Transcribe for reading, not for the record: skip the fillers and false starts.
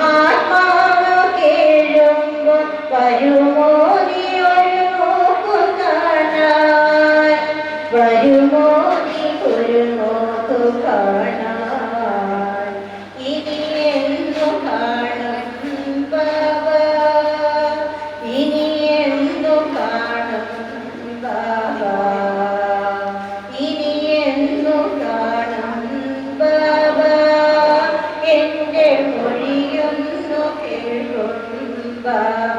ആത്മാവ് കേഴുമ്പോൾ വരുമോ നീ ഒരു നോക്കു കാണാൻ വരുമോ നീ ഒരു നോക്കു കാണാൻ ഇനി എന്നു കാണും ബാബാ ഇനി എന്നു കാണും ബാബാ ഇനി എന്നു കാണും ബാബാ എൻ്റെ മൊഴിയൊന്നു കേൾക്കും ബാബാ